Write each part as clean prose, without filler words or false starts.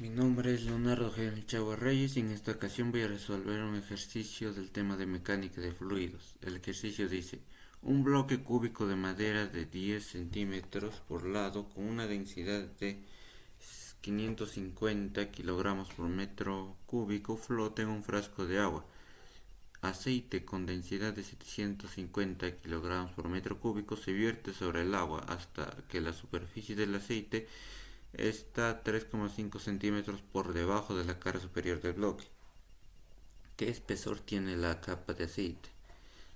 Mi nombre es Leonardo G. Chagua Reyes y en esta ocasión voy a resolver un ejercicio del tema de mecánica de fluidos. El ejercicio dice: un bloque cúbico de madera de 10 centímetros por lado con una densidad de 550 kilogramos por metro cúbico flota en un frasco de agua. Aceite con densidad de 750 kilogramos por metro cúbico se vierte sobre el agua hasta que la superficie del aceite está 3,5 centímetros por debajo de la cara superior del bloque. ¿Qué espesor tiene la capa de aceite?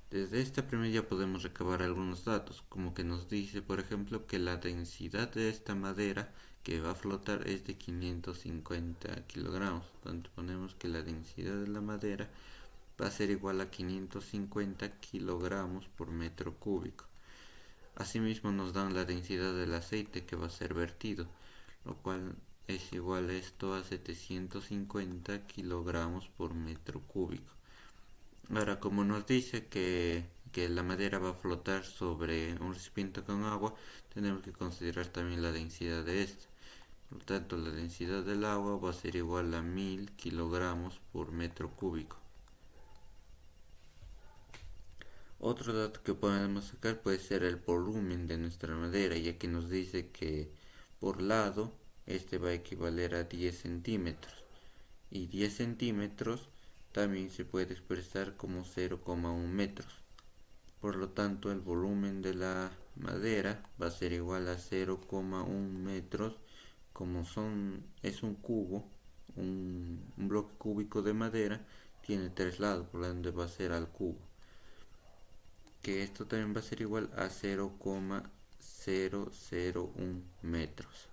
Desde esta primera ya podemos recabar algunos datos, como que nos dice, por ejemplo, que la densidad de esta madera que va a flotar es de 550 kilogramos. Entonces ponemos que la densidad de la madera va a ser igual a 550 kilogramos por metro cúbico. Asimismo nos dan la densidad del aceite que va a ser vertido, lo cual es igual esto a 750 kilogramos por metro cúbico. Ahora, como nos dice que la madera va a flotar sobre un recipiente con agua, tenemos que considerar también la densidad de este. Por lo tanto, la densidad del agua va a ser igual a 1000 kilogramos por metro cúbico. Otro dato que podemos sacar puede ser el volumen de nuestra madera, ya que nos dice que por lado este va a equivaler a 10 centímetros. Y 10 centímetros también se puede expresar como 0,1 metros. Por lo tanto, el volumen de la madera va a ser igual a 0,1 metros, como es un cubo, un bloque cúbico de madera, tiene tres lados, por lo tanto va a ser al cubo. Que esto también va a ser igual a 0,001 metros.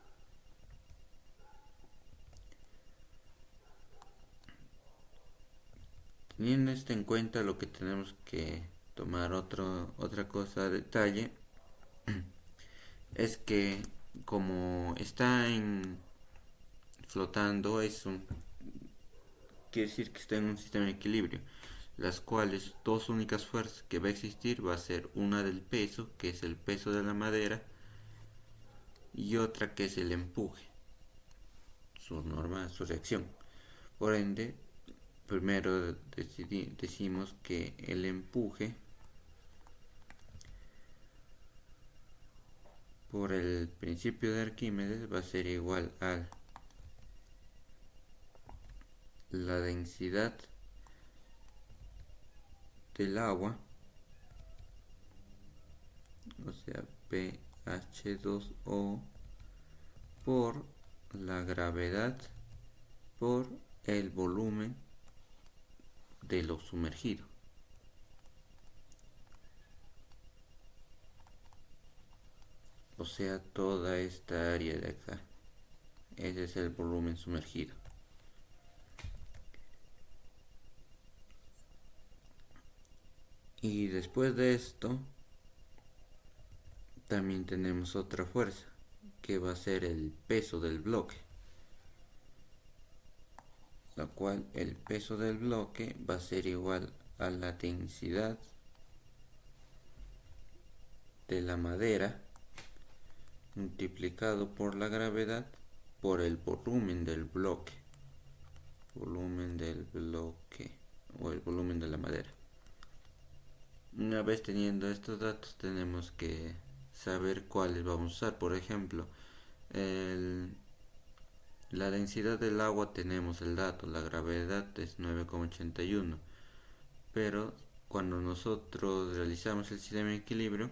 Teniendo esto en cuenta, lo que tenemos que tomar otra cosa a detalle es que como está flotando, quiere decir que está en un sistema de equilibrio, las cuales dos únicas fuerzas que va a existir va a ser una del peso, que es el peso de la madera, y otra que es el empuje, su reacción. Por ende, primero decimos que el empuje por el principio de Arquímedes va a ser igual a la densidad del agua, o sea, pH2O, por la gravedad por el volumen de lo sumergido. O sea, toda esta área de acá. Ese es el volumen sumergido. Y después de esto, también tenemos otra fuerza, que va a ser el peso del bloque. La cual el peso del bloque va a ser igual a la densidad de la madera multiplicado por la gravedad por el volumen del bloque. Volumen del bloque o el volumen de la madera. Una vez teniendo estos datos, tenemos que saber cuáles vamos a usar. Por ejemplo, la densidad del agua tenemos el dato, la gravedad es 9,81, pero cuando nosotros realizamos el sistema de equilibrio,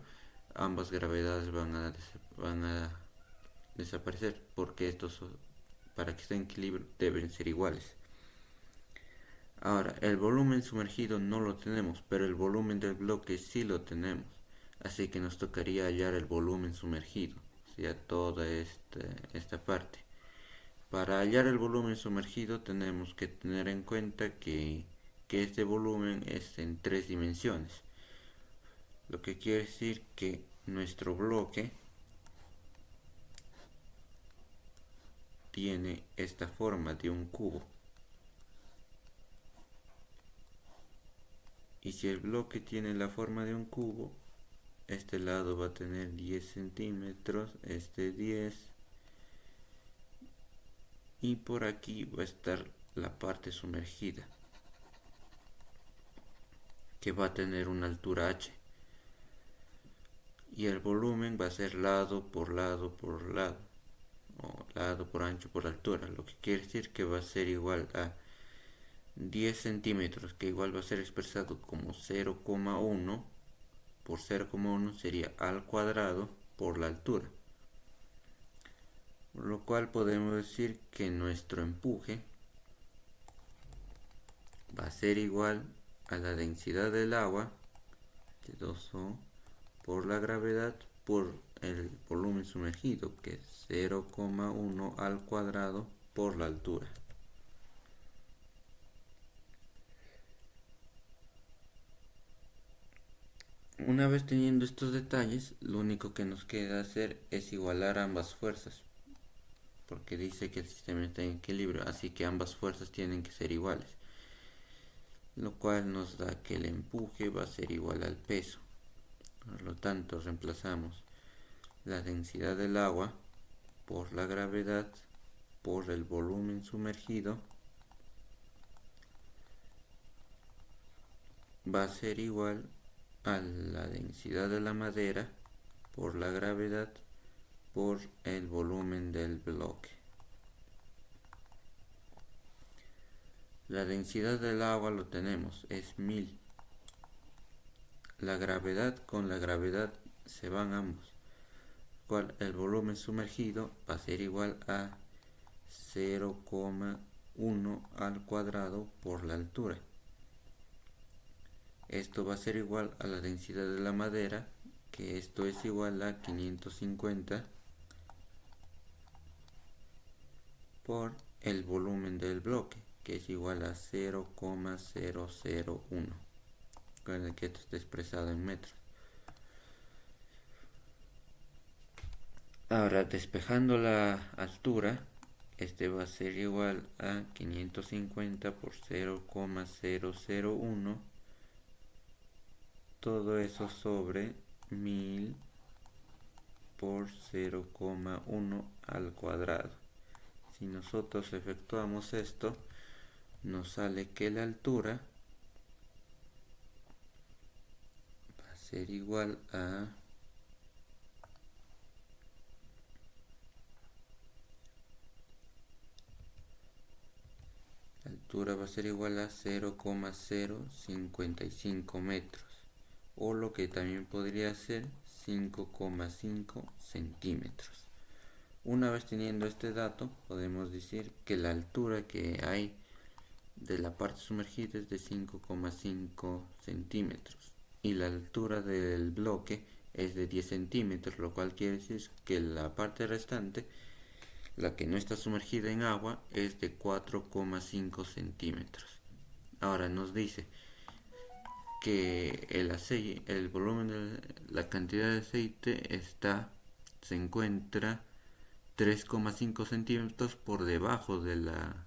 ambas gravedades van a desaparecer, porque para que estén en equilibrio deben ser iguales. Ahora, el volumen sumergido no lo tenemos, pero el volumen del bloque sí lo tenemos. Así que nos tocaría hallar el volumen sumergido, o sea, toda esta parte. Para hallar el volumen sumergido tenemos que tener en cuenta que este volumen es en tres dimensiones. Lo que quiere decir que nuestro bloque tiene esta forma de un cubo. Y si el bloque tiene la forma de un cubo, este lado va a tener 10 centímetros, este 10, y por aquí va a estar la parte sumergida, que va a tener una altura h, y el volumen va a ser lado por lado por lado, o lado por ancho por altura, lo que quiere decir que va a ser igual a 10 centímetros, que igual va a ser expresado como 0,1 por 0,1 sería al cuadrado por la altura, por lo cual podemos decir que nuestro empuje va a ser igual a la densidad del agua de 2O por la gravedad por el volumen sumergido, que es 0,1 al cuadrado por la altura. Una vez teniendo estos detalles, lo único que nos queda hacer es igualar ambas fuerzas, porque dice que el sistema está en equilibrio, así que ambas fuerzas tienen que ser iguales, lo cual nos da que el empuje va a ser igual al peso. Por lo tanto, reemplazamos la densidad del agua por la gravedad por el volumen sumergido, va a ser igual a la densidad de la madera por la gravedad por el volumen del bloque. La densidad del agua lo tenemos, es 1000. La gravedad con la gravedad se van ambos, cual el volumen sumergido va a ser igual a 0,1 al cuadrado por la altura. Esto va a ser igual a la densidad de la madera, que esto es igual a 550 por el volumen del bloque, que es igual a 0,001. Recuerden que esto está expresado en metros. Ahora, despejando la altura, este va a ser igual a 550 por 0,001, todo eso sobre 1000 por 0,1 al cuadrado. Si nosotros efectuamos esto, nos sale que la altura va a ser igual a la altura va a ser igual a 0,055 metros, o lo que también podría ser 5,5 centímetros. Una vez teniendo este dato, podemos decir que la altura que hay de la parte sumergida es de 5,5 centímetros y la altura del bloque es de 10 centímetros, lo cual quiere decir que la parte restante, la que no está sumergida en agua, es de 4,5 centímetros. Ahora nos dice que el aceite, el volumen de la cantidad de aceite se encuentra 3,5 centímetros por debajo de la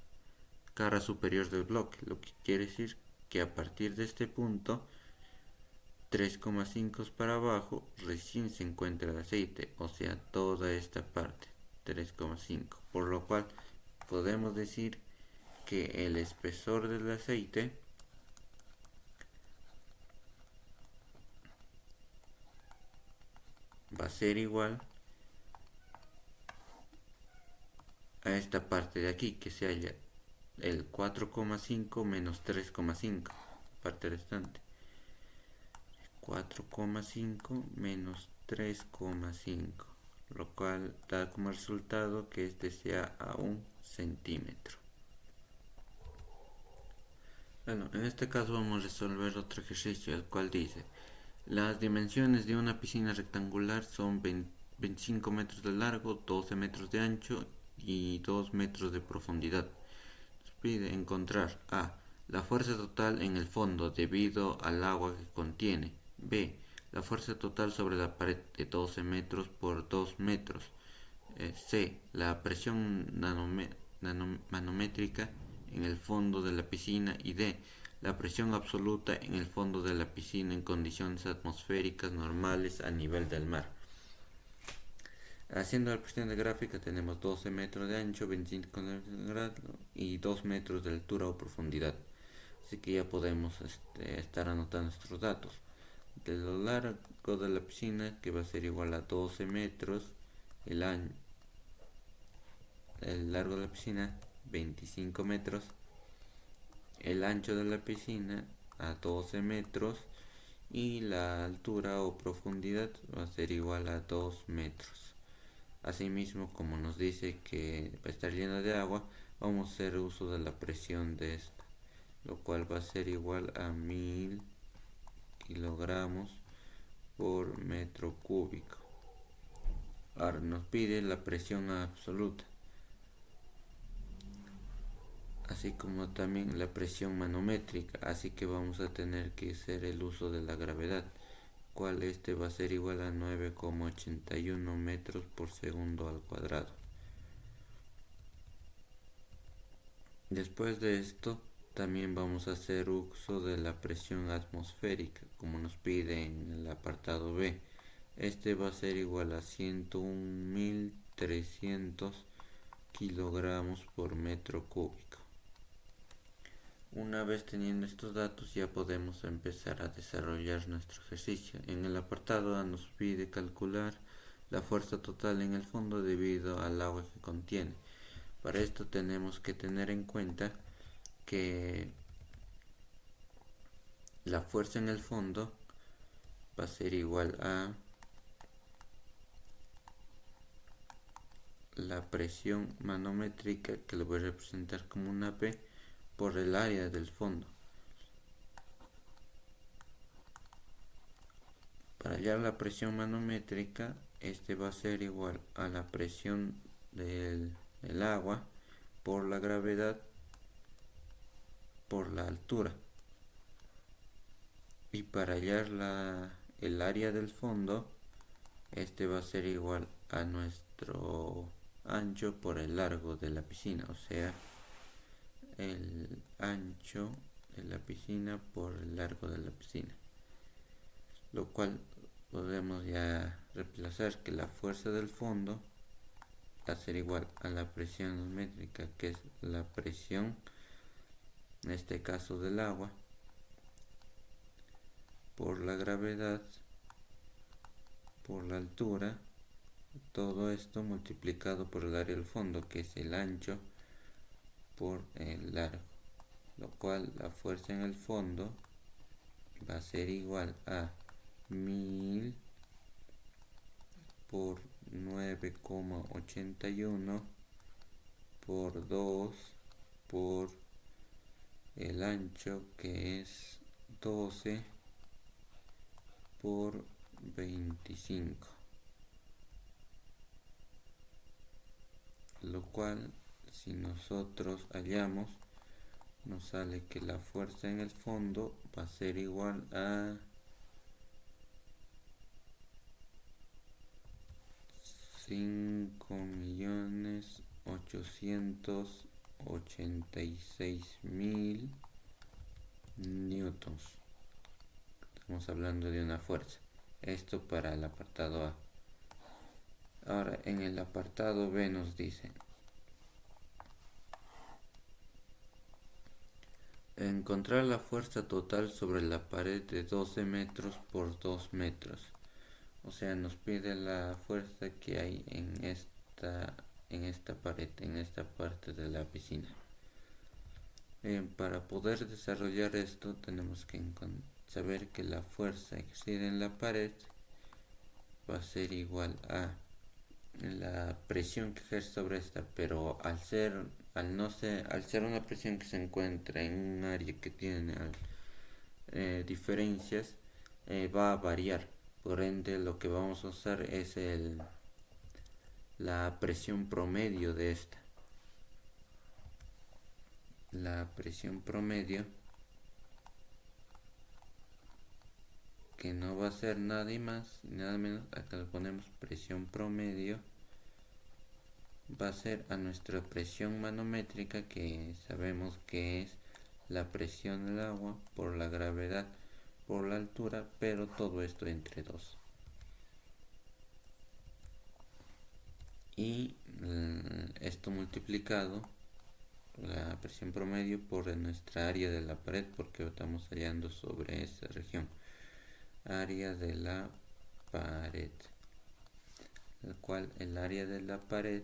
cara superior del bloque, lo que quiere decir que a partir de este punto 3,5 para abajo recién se encuentra el aceite, o sea, toda esta parte 3,5, por lo cual podemos decir que el espesor del aceite va a ser igual a esta parte de aquí, que se halla el 4,5 menos 3,5, parte restante, 4,5 menos 3,5, lo cual da como resultado que este sea a 1 centímetro. Bueno, en este caso vamos a resolver otro ejercicio, el cual dice: las dimensiones de una piscina rectangular son 25 metros de largo, 12 metros de ancho y 2 metros de profundidad. Nos pide encontrar a. La fuerza total en el fondo debido al agua que contiene. B. La fuerza total sobre la pared de 12 metros por 2 metros. C. La presión manométrica en el fondo de la piscina. Y D. La presión absoluta en el fondo de la piscina en condiciones atmosféricas normales a nivel del mar. Haciendo la presión de gráfica tenemos 12 metros de ancho, 25 de grado y 2 metros de altura o profundidad. Así que ya podemos estar anotando nuestros datos. De lo largo de la piscina, que va a ser igual a 12 metros, el largo de la piscina 25 metros, el ancho de la piscina a 12 metros y la altura o profundidad va a ser igual a 2 metros. Asimismo, como nos dice que va a estar lleno de agua, vamos a hacer uso de la presión de esta, lo cual va a ser igual a 1000 kilogramos por metro cúbico. Ahora nos pide la presión absoluta, así como también la presión manométrica, así que vamos a tener que hacer el uso de la gravedad, cual va a ser igual a 9,81 metros por segundo al cuadrado. Después de esto también vamos a hacer uso de la presión atmosférica, como nos pide en el apartado B. Va a ser igual a 101.300 kilogramos por metro cúbico. Una vez teniendo estos datos ya podemos empezar a desarrollar nuestro ejercicio. En el apartado A nos pide calcular la fuerza total en el fondo debido al agua que contiene. Para esto tenemos que tener en cuenta que la fuerza en el fondo va a ser igual a la presión manométrica, que lo voy a representar como una P, por el área del fondo. Para hallar la presión manométrica, va a ser igual a la presión del agua por la gravedad por la altura. Y para hallar el área del fondo, va a ser igual a nuestro ancho por el largo de la piscina, o sea, el ancho de la piscina por el largo de la piscina, lo cual podemos ya reemplazar que la fuerza del fondo va a ser igual a la presión métrica, que es la presión, en este caso del agua, por la gravedad por la altura, todo esto multiplicado por el área del fondo, que es el ancho por el largo, lo cual la fuerza en el fondo va a ser igual a 1000 por 9,81 por 2 por el ancho, que es 12 por 25, lo cual si nosotros hallamos nos sale que la fuerza en el fondo va a ser igual a 5.886.000 newtons. Estamos hablando de una fuerza. Esto para el apartado A. Ahora en el apartado B nos dice: encontrar la fuerza total sobre la pared de 12 metros por 2 metros. O sea, nos pide la fuerza que hay en esta pared, en esta parte de la piscina. Para poder desarrollar esto tenemos que saber que la fuerza ejercida en la pared va a ser igual a la presión que ejerce sobre esta, pero al ser una presión que se encuentra en un área que tiene diferencias, va a variar. Por ende, lo que vamos a usar es la presión promedio de esta. La presión promedio, que no va a ser nada más nada menos, acá le ponemos presión promedio, va a ser a nuestra presión manométrica, que sabemos que es la presión del agua por la gravedad por la altura, pero todo esto entre 2. y esto multiplicado la presión promedio por nuestra área de la pared, porque estamos hallando sobre esa región, área de la pared, el cual el área de la pared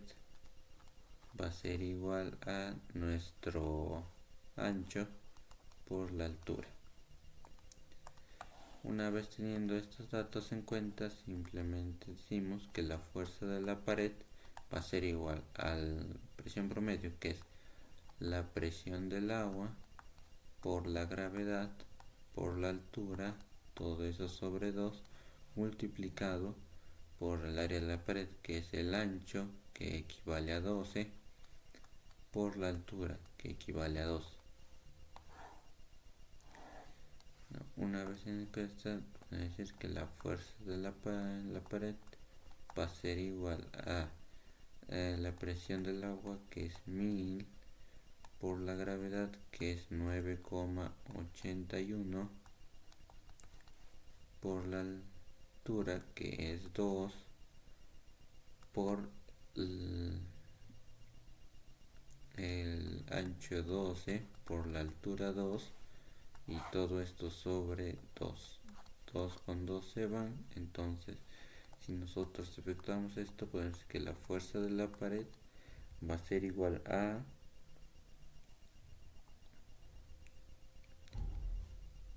va a ser igual a nuestro ancho por la altura. Una vez teniendo estos datos en cuenta, simplemente decimos que la fuerza de la pared va a ser igual a la presión promedio, que es la presión del agua por la gravedad por la altura, todo eso sobre 2, multiplicado por el área de la pared, que es el ancho, que equivale a 12, por la altura, que equivale a 2. Una vez en esta, voy a decir que la fuerza de la pared va a ser igual a la presión del agua, que es 1000, por la gravedad, que es 9,81, por la altura, que es 2, por el ancho 12, por la altura 2, y todo esto sobre 2. 2 con 2 se van, entonces si nosotros efectuamos esto, podemos decir que la fuerza de la pared va a ser igual a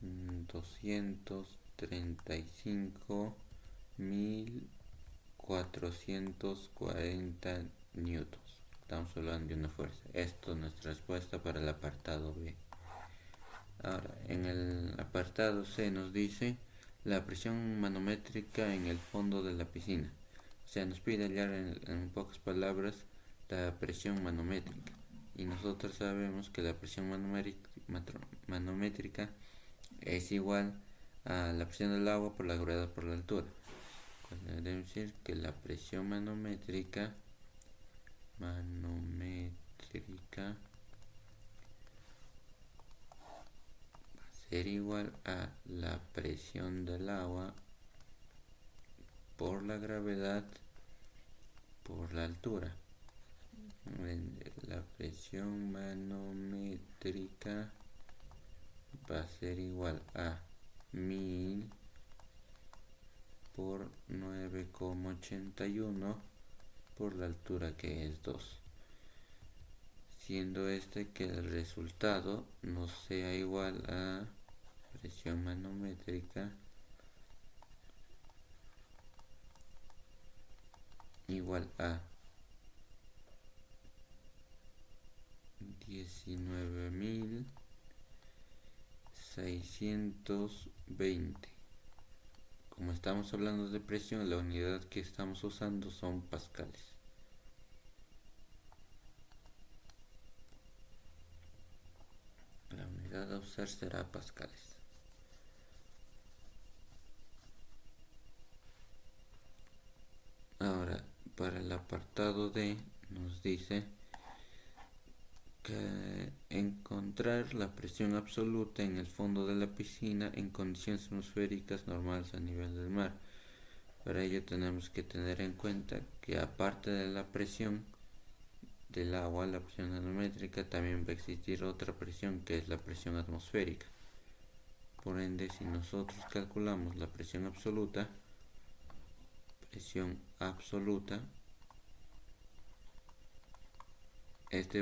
235.440 newtons. Estamos hablando de una fuerza. Esto es nuestra respuesta para el apartado B. Ahora, en el apartado C nos dice la presión manométrica en el fondo de la piscina. O sea, nos pide hallar en pocas palabras la presión manométrica. Y nosotros sabemos que la presión manométrica es igual a la presión del agua por la gravedad por la altura. Debemos decir que la presión manométrica va a ser igual a la presión del agua por la gravedad por la altura. La presión manométrica va a ser igual a 1000 por 9,81 por la altura, que es 2, siendo que el resultado no sea igual a presión manométrica igual a 19.620. Como estamos hablando de presión, la unidad que estamos usando son pascales. La unidad a usar será pascales. Ahora, para el apartado D nos dice que encontrar la presión absoluta en el fondo de la piscina en condiciones atmosféricas normales a nivel del mar. Para ello tenemos que tener en cuenta que aparte de la presión del agua, la presión manométrica, también va a existir otra presión, que es la presión atmosférica. Por ende, si nosotros calculamos la presión absoluta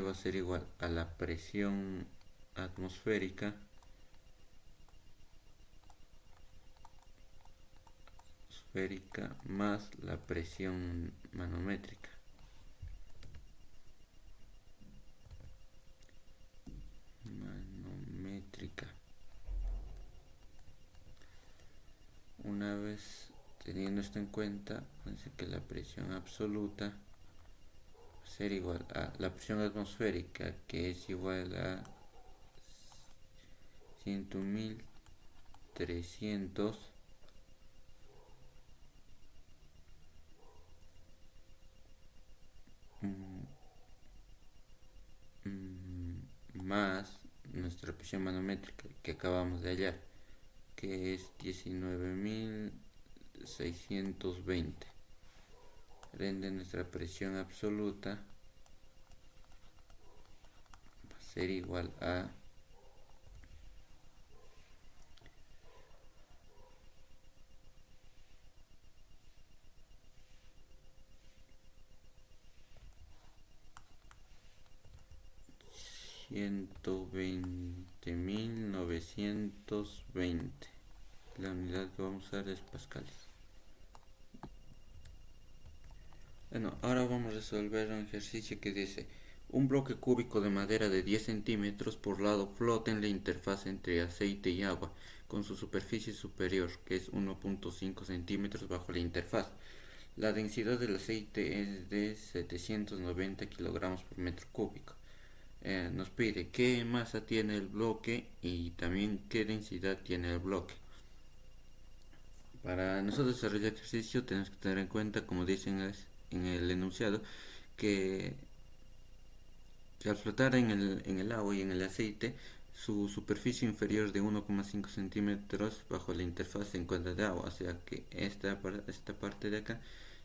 va a ser igual a la presión atmosférica más la presión manométrica. Una vez teniendo esto en cuenta, dice que la presión absoluta va a ser igual a la presión atmosférica, que es igual a 100.300 más nuestra presión manométrica que acabamos de hallar, que es 19.620. Rende nuestra presión absoluta va a ser igual a 120.920. La unidad que vamos a usar es pascales. Bueno, ahora vamos a resolver un ejercicio que dice: un bloque cúbico de madera de 10 centímetros por lado flota en la interfaz entre aceite y agua, con su superficie superior, que es 1.5 centímetros bajo la interfaz. La densidad del aceite es de 790 kilogramos por metro cúbico. Nos pide qué masa tiene el bloque y también qué densidad tiene el bloque. Para nosotros desarrollar el ejercicio tenemos que tener en cuenta, como dicen en el enunciado, que, al flotar en el agua y en el aceite, su superficie inferior de 1,5 centímetros bajo la interfaz se encuentra de agua, o sea que esta parte de acá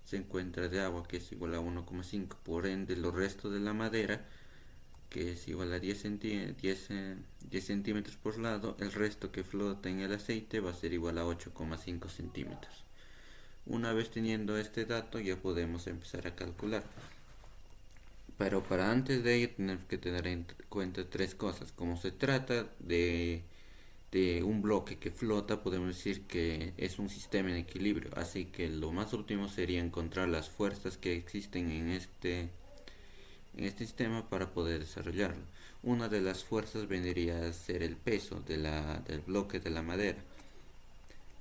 se encuentra de agua, que es igual a 1,5. Por ende, los restos de la madera, que es igual a 10 centímetros por lado, el resto que flota en el aceite va a ser igual a 8,5 centímetros. Una vez teniendo este dato ya podemos empezar a calcular. Pero para antes de ello tenemos que tener en cuenta tres cosas. Como se trata de un bloque que flota, podemos decir que es un sistema en equilibrio. Así que lo más óptimo sería encontrar las fuerzas que existen en este sistema para poder desarrollarlo. Una de las fuerzas vendría a ser el peso del bloque de la madera,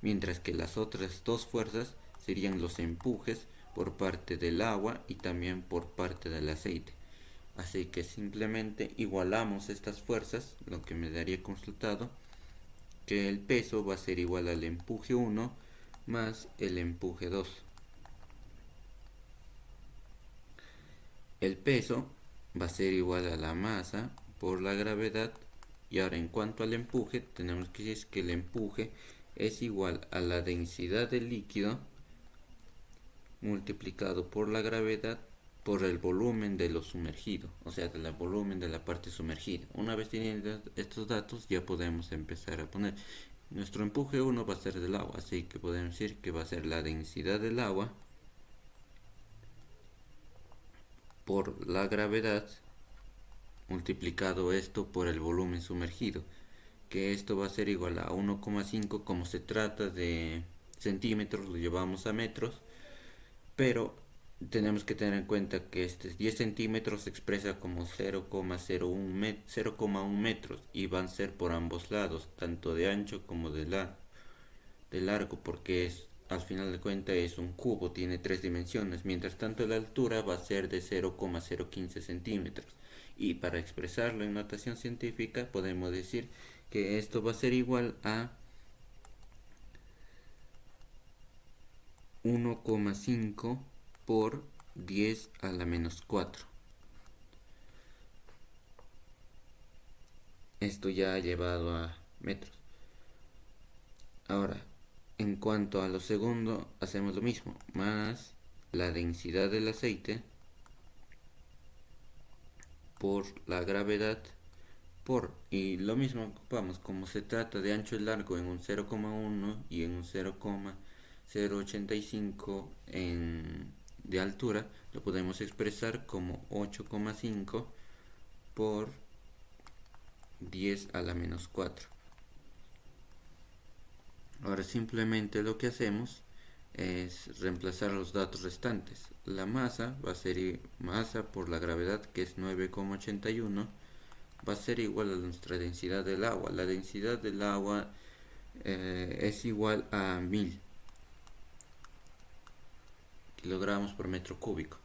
mientras que las otras dos fuerzas serían los empujes por parte del agua y también por parte del aceite. Así que simplemente igualamos estas fuerzas, lo que me daría como resultado que el peso va a ser igual al empuje 1 más el empuje 2. El peso va a ser igual a la masa por la gravedad. Y ahora, en cuanto al empuje, tenemos que decir que el empuje es igual a la densidad del líquido multiplicado por la gravedad por el volumen de lo sumergido, o sea, del volumen de la parte sumergida. Una vez teniendo estos datos, ya podemos empezar a poner. Nuestro empuje 1 va a ser del agua, así que podemos decir que va a ser la densidad del agua por la gravedad multiplicado esto por el volumen sumergido, que esto va a ser igual a 1,5. Como se trata de centímetros, lo llevamos a metros, pero tenemos que tener en cuenta que este 10 centímetros se expresa como 0,1 metros y van a ser por ambos lados, tanto de ancho como de largo, porque al final de cuentas es un cubo, tiene tres dimensiones. Mientras tanto, la altura va a ser de 0,015 centímetros. Y para expresarlo en notación científica podemos decir que esto va a ser igual a 1,5 por 10 a la menos 4. Esto ya ha llevado a metros. Ahora, en cuanto a lo segundo, hacemos lo mismo, más la densidad del aceite por la gravedad y lo mismo ocupamos, como se trata de ancho y largo en un 0,1 y en un 0,085 de altura, lo podemos expresar como 8,5 por 10 a la menos 4. Ahora simplemente lo que hacemos es reemplazar los datos restantes. La masa va a ser masa por la gravedad, que es 9,81, va a ser igual a nuestra densidad del agua. La densidad del agua es igual a 1000 kilogramos por metro cúbico.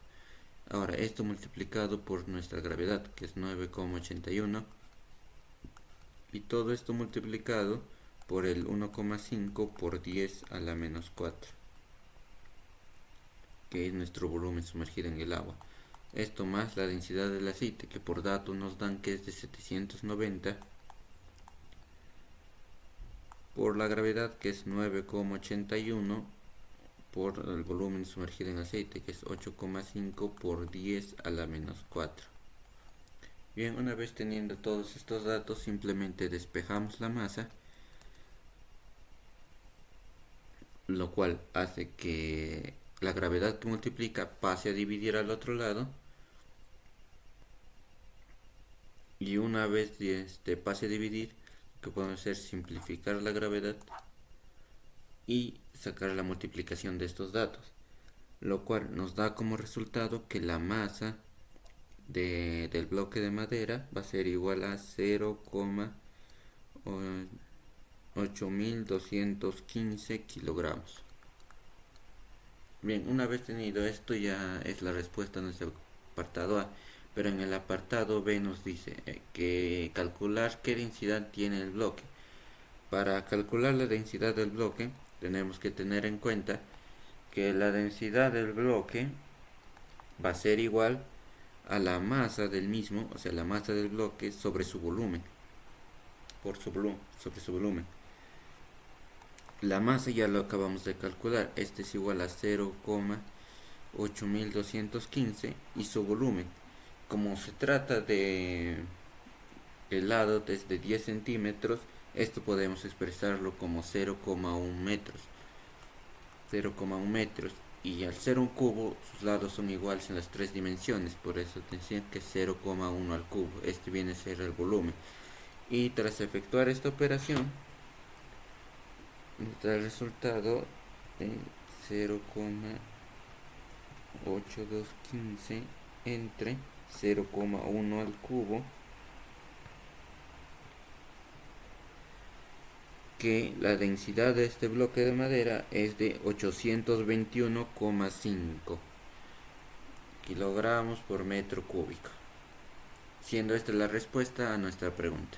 Ahora, esto multiplicado por nuestra gravedad, que es 9,81, y todo esto multiplicado por el 1,5 por 10 a la menos 4, que es nuestro volumen sumergido en el agua. Esto más la densidad del aceite, que por dato nos dan que es de 790, por la gravedad, que es 9,81, por el volumen sumergido en aceite, que es 8,5 por 10 a la menos 4. Bien, una vez teniendo todos estos datos, simplemente despejamos la masa, lo cual hace que la gravedad que multiplica pase a dividir al otro lado, y una vez pase a dividir, lo que podemos hacer es simplificar la gravedad y sacar la multiplicación de estos datos, lo cual nos da como resultado que la masa del bloque de madera va a ser igual a 0,8215 kilogramos. Bien, una vez tenido esto, ya es la respuesta a nuestro apartado A, pero en el apartado B nos dice que calcular qué densidad tiene el bloque. Para calcular la densidad del bloque tenemos que tener en cuenta que la densidad del bloque va a ser igual a la masa del mismo, o sea, la masa del bloque sobre su volumen, sobre su volumen. La masa ya lo acabamos de calcular, este es igual a 0,8215, y su volumen, como se trata de helado desde 10 centímetros, esto podemos expresarlo como 0,1 metros. 0,1 metros, y al ser un cubo sus lados son iguales en las tres dimensiones, por eso decía que 0,1 al cubo, este viene a ser el volumen. Y tras efectuar esta operación nos da el resultado de 0,8215 entre 0,1 al cubo, que la densidad de este bloque de madera es de 821,5 kilogramos por metro cúbico, siendo esta la respuesta a nuestra pregunta.